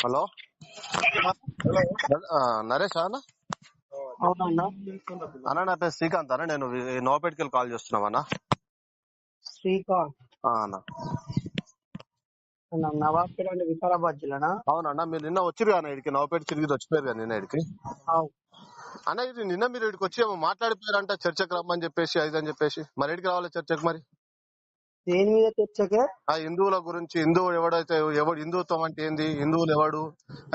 Hello Naresh అన్న. అవునన్నా. అన్న నా పేరు శ్రీకాంత్ అన్న, నేను నోపేట్కి కాల్ చేస్తున్నాం అన్న. శ్రీకాంత్ అన్న నవాబ్పేట అంటే వికారాబాద్ జిల్లానా? అవునన్న, మీరు నిన్న వచ్చారు కదా ఇక్కడికి, నోపేట తిరిగి వచ్చిపోయారు కదా నిన్న ఇక్కడికి. అన్న ఇది నిన్న మీరు ఇక్కడికి వచ్చి మాట్లాడిపోయారంట, చర్చకు రమ్మని చెప్పేసి అని చెప్పేసి. మరి ఎక్కడికి రావాలి చర్చకు? మరి దేని మీద చర్చకే? ఆ హిందువుల గురించి, హిందువు ఎవడైతే ఎవడు, హిందుత్వం అంటే ఏంది, హిందువులు ఎవడు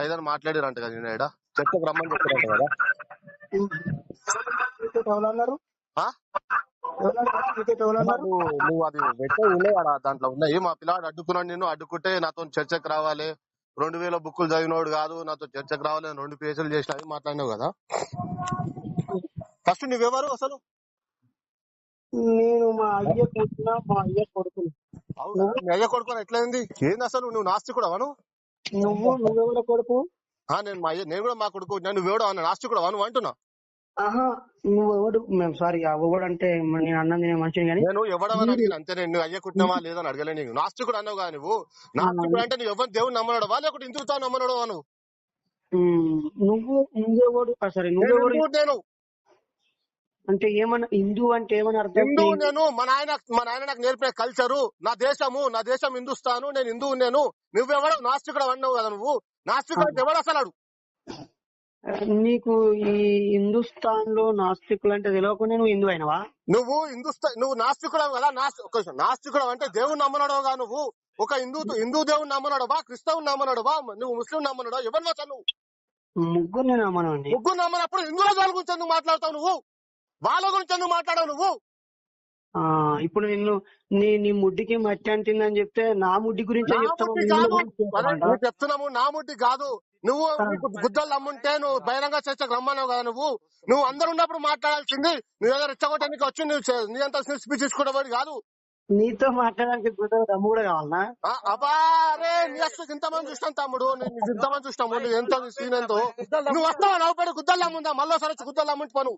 ఐదని మాట్లాడారంట కదా నిన్న ఇక్కడ. చర్చకు రమ్మని చెప్పారంట కదా. ఎవరన్నారు? నువ్వు అది పెట్టే దాంట్లో ఉన్నాయి. మా పిల్లాడు అడ్డుకున్నాడు, నేను అడ్డుకుంటే నాతో చర్చకు రావాలి, 2000 బుక్కులు చదివినోడు కాదు, నాతో చర్చకు రావాలి, 2 పేజీలు చేసిన అని మాట్లాడినావు కదా. ఫస్ట్ నువ్వెవరు అసలు? నేను మా అయ్య కూర్చున్నా, మా అయ్య కొడుకుని. అవునా? మీ అయ్య కొడుకుని ఎట్లయింది? ఏంది అసలు? నువ్వు నాస్తికుడవా? నువ్వెవడ కొడుకు? నేను కూడా మా కొడుకు. నువ్వెవడు నాస్తికుడవా నువ్వు అంటున్నా? ఆహా, నువ్వెవడు? మేము సారీ, ఎవడు అంటే నేను అన్నది నేను మంచిది కానీ నేను ఎవడవని అడిగిన అంతే. నేను అయ్య కుట్టినవా లేదని అడగలే. నీకు నాస్తికుడు అన్నావు కదా నువ్వు. నాస్తికుడు అంటే నువ్వు ఎవరు దేవుడు నమ్మనడవా లేకపోతే హిందువుతావు నమ్మనడవా? నువ్వెవడు? సరే నువ్వెవడు నేను అంటే ఏమన్నా? హిందూ అంటే ఏమన్నా అర్థం? హిందూ నేను. మా నాయన నాకు నేర్పిన కల్చరు, నా దేశం హిందుస్థాను, నేను హిందువు. నేను నువ్వెవడు నాస్తికుడు అన్నావు కదా నువ్వు. నాస్తికుడు అంటే ఎవడు అసలు? నీకు ఈ హిందుస్థాన్ లో నాస్తికులు అంటే తెలియకుండా నువ్వు హిందూ అయినవా? నువ్వు నాస్తికుడు కదా. నాస్తికుడు అంటే దేవుడు నమ్మనడవుగా నువ్వు. ఒక హిందూ దేవుడు నమ్మనడవా, క్రిస్తవుని నమ్మనడవా, నువ్వు ముస్లిం నమ్మనడవా? ఎవరు నచ్చ నువ్వు? ముగ్గురు నమ్మనండి. ముగ్గురు నమ్మనప్పుడు హిందువుల వాళ్ళ గురించి ఎందుకు మాట్లాడతావు నువ్వు? వాళ్ళ గురించి ఎందుకు మాట్లాడవు నువ్వు? ఇప్పుడు నిన్ను నీ ముడ్డికి మట్టి అంటిందని చెప్తే నా ముడ్డి గురించి చెప్తున్నాము. నా ముడ్డి కాదు. నువ్వు గుద్దలు నమ్ముంటే నువ్వు బహిరంగ చర్చకు రమ్మన్నావు కదా. నువ్వు అందరు ఉన్నప్పుడు మాట్లాడాల్సింది. నువ్వు ఏదో రెచ్చగొట్టడానికి వచ్చి నీ అంత స్పీచ్ తీసుకునేవాడు కాదు. నీతో మాట్లాడడానికి దమ్ము కూడా కావాలనా? అబారే ఇంతమంది చూస్తాను తమ్ముడు, నేను ఇంతమంది చూస్తాము. ఎంతో సీన్ ఎంతో. నువ్వు వస్తావా నవ్వుపడి? గుద్దలు నమ్ముందా మళ్ళీ సరే గుద్దలు నమ్ముంటి పను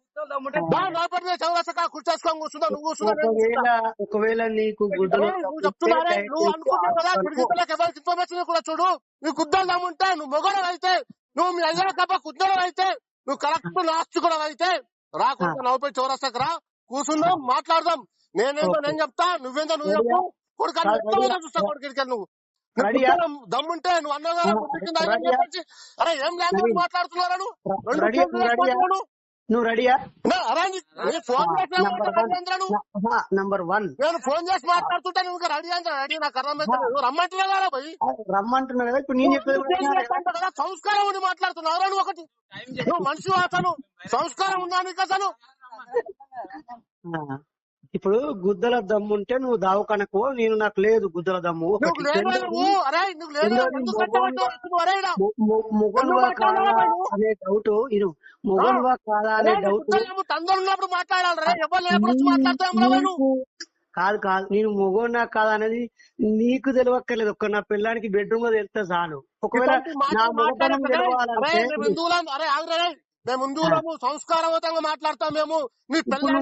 నవ్వుపడి చౌరసగా కూర్చోసుకొని కూర్చుందా నువ్వు కూర్చున్నా. ఒకవేళ నీకు నువ్వు చెప్తున్నారే, నువ్వు అనుకున్నావు కదా గిరిగితలకు ఎవరికి ఇన్ఫర్మేషన్ కూడా చూడు. నువ్వు గుద్దలు నమ్ముంటే, నువ్వు మొగడం అయితే, నువ్వు మీ అయ్యా కప్ప గుద్దడం అయితే, నువ్వు కరెక్ట్ నాస్తికుడు అయితే రాకుండా నవ్వుపడి చౌరసకు రా, కూర్చుందాం, మాట్లాడదాం. నేనేందో నేను చెప్తా, నువ్వేందో నువ్వు చెప్పు. కొడుకు చూస్తా కొడుకు. నువ్వు దమ్ముంటే నువ్వు అన్నావు కదా అరే ఏం లాంగ్వేజ్ మాట్లాడుతున్నారా నువ్వు రెడీయా? నంబర్ 1 నేను ఫోన్ చేసి మాట్లాడుతుంటే నువ్వు రెడీ అంటే రెడీ. నాకు అర్థమైతే రమ్మంటున్నా కదా భయ్, రమ్మంటున్నా కదా. ఇప్పుడు నేను చెప్పేది కదా, సంస్కారం ఉండి మాట్లాడుతున్నావు నువ్వు. ఒకటి నువ్వు మనిషి అసలు సంస్కారం ఉందా నీకు అసలు? ఇప్పుడు గుద్దల దమ్ము ఉంటే నువ్వు దావకనకు, నేను నాకు లేదు గుద్దల దమ్ము. మొగనువా కాదా అనే డౌట్, ఇది మొగనువా కాదా అనే డౌట్ కాదు. నేను మొగోనా కాదా అనేది నీకు తెలియక్కర్లేదు. ఒక్క నా పిల్లానికి బెడ్రూమ్ లో తెలిస్తే చాలు. ఒకవేళ నా మొగతనం తెలవాలంటే మేము హిందువులము సంస్కారవంతంగా మాట్లాడతాం. మేము నీ పిల్లలు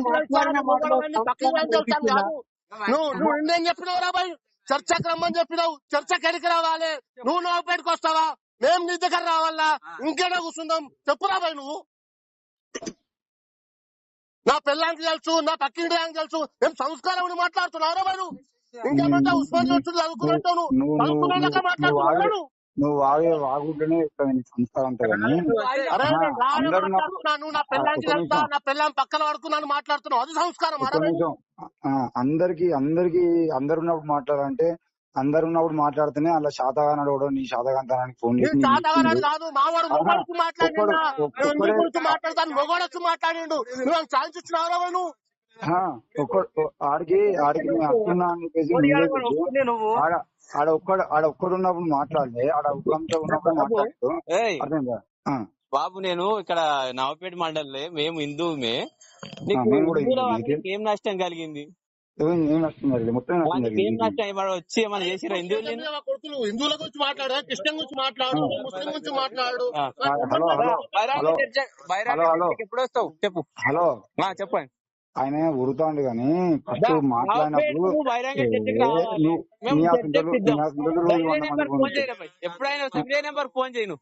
నువ్వు ఇండియన్ చెప్పినావు రా బాయ్, చర్చకు రమ్మని చెప్పినావు. చర్చకు ఎడికి రావాలి? నువ్వు నవ్వుపేటకు వస్తావా? మేము నీ దగ్గర రావాలా? ఇంకేనా కూర్చుందాం? చెప్పురా బాయ్. నువ్వు నా పిల్లానికి తెలుసు, నా పక్కింటి తెలుసు. మేము సంస్కారం మాట్లాడుతున్నావు బాయ్. నువ్వు ఇంకేమంటే ఉస్మాన్ చదువుకున్నట్టు మాట్లాడుతున్నావు. నువ్వు వాగుంటేనే సంస్కారం. నా పిల్లని పక్కన పడుకున్నాను మాట్లాడుతున్నావు, అది సంస్కారం? అందరు ఉన్నప్పుడు మాట్లాడాలంటే, అందరు ఉన్నప్పుడు మాట్లాడితేనే అలా శాతగానాడు కూడా నీ శాతగాంతనానికి ఫోన్ చేసి కాదు. మావాడు మొగోడొచ్చి మాట్లాడతాను, మొగోడొచ్చి మాట్లాడిండు. నువ్వు ఛాన్స్ ఇచ్చినావు నువ్వు. ఆడికి నేను వస్తున్నా అని చెప్పేసి ఆడ ఒక్కడున్నప్పుడు మాట్లాడలే, ఆడ ఒక్కరంతా ఉన్నప్పుడు మాట్లాడుతూ అర్థం బాబు. నేను ఇక్కడ నవపేట మండలే, మేము హిందువుమే. ఏం నష్టం కలిగింది? ఏం నష్టం జరిగింది? మొత్తం ఏం నష్టం వచ్చి ఏమైనా చేసిరా? హిందువుల గురించి మాట్లాడు, క్రిస్టియన్ గురించి మాట్లాడు, ముస్లిం గురించి మాట్లాడు. ఎప్పుడు వస్తావు చెప్పు. హలో చెప్పండి. ఆయన ఉరుతాండు కానీ ఫస్ట్ మాట్లాడినప్పుడు నువ్వు బహిరంగ చర్చకి రావాలి, నువ్వు మేము నీ చర్చకి సిద్ధం. రోజు 100 మంది ఎప్పుడైనా సంజయ్ నెంబర్ ఫోన్ చేయను.